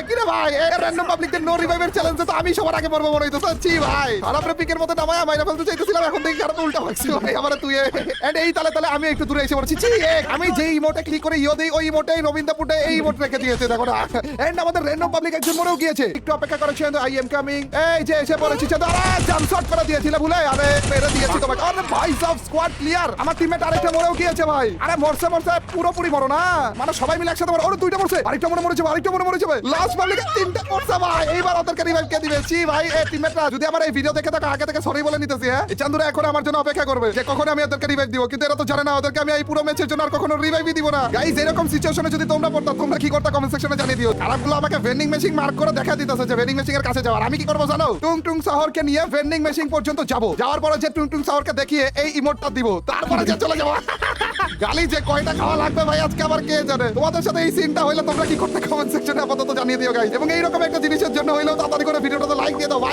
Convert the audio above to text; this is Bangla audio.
কি রে ভাই এই র্যান্ডম পাবলিকদের নো রিভাইভের চ্যালেঞ্জে তো আমি সবার আগে মরবো মনে হইতো ছি ভাই খারাপ পিকের মধ্যে নামায় মাইরা ফেলতে চাইতেছিলাম এখন দেখি খারাপ উল্টা হচ্ছে ভাই আমার তুই এন্ড এই তালে তালে আমি একটু দূরে এসে পড়ছি ছি আমি যে ইমোটে ক্লিক করে ইও দেই ওই ইমোটে রবীন্দ্রপুটে এই ইমোট রেখে দিয়েছে দেখো না এন্ড আমাদের র্যান্ডম পাবলিক একজন মরেও গিয়েছে একটু অপেক্ষা করেছি আই এম কামিং এই যে এসে পড়েছি আরে জাম্প শট করে দিয়েছিল ভুলে আরে মেরে দিয়েছি তোমাকে আরে ভাই সব স্কোয়াড ক্লিয়ার আমার টিমমেট আরেকটা মরেও গিয়েছে ভাই আরে মরছে পুরোপুরি মরো না মানে সবাই মিলে একসাথে মরো ওরে দুইটা মরছে আরেকটা মরেছে ভাই লাস্ট পাবলিকে তিনটা মরছে ভাই এইবার ওদেরকে রিভাইভ কে দিবে ছি ভাই এই টিমমেটরা যদি আমার এই ভিডিও দেখে থাকো আগে থেকে সরি বলে নিতেছি হ্যাঁ এই চান্দুরা এখন আমার জন্য অপেক্ষা করবে যে কখন আমি ওদেরকে রিভাইভ দিব কিন্তু এরা তো জানে না ওদেরকে আমি এই পুরো ম্যাচের জন্য আর কখনো রিভাইভই দিব না গাইস এরকম সিচুয়েশনে যদি তোমরা পড়তো তোমরা কি করতে কমেন্ট সেকশনে জানিয়ে দিও খারাপগুলো আমাকে ভেন্ডিং মেশিন মার্ক করে দেখা দিতেছে যে ভেন্ডিং মেশিনের কাছে যাওয়ার আমি কি করবো জানো টুং শহরকে নিয়ে ভেন্ডিং মেশিন পর্যন্ত যাবো যাওয়ার পরে যে টুং শহরকে দেখিয়ে এই ইমোটটা দিব তারপরে যে চলে যাবো গালি যে কয়টা খাওয়া লাগবে ভাই আজকে আবার কে জানে তোমাদের সাথে এই সিনটা হইলে তোমরা কি করতে কমেন্ট সেকশনে আপাতত জানিয়ে দিও গাইস এবং এইরকম একটা জিনিসের জন্য হইলেও তাড়াতাড়ি করে ভিডিওটাতে লাইক দিয়ে দাও ভাই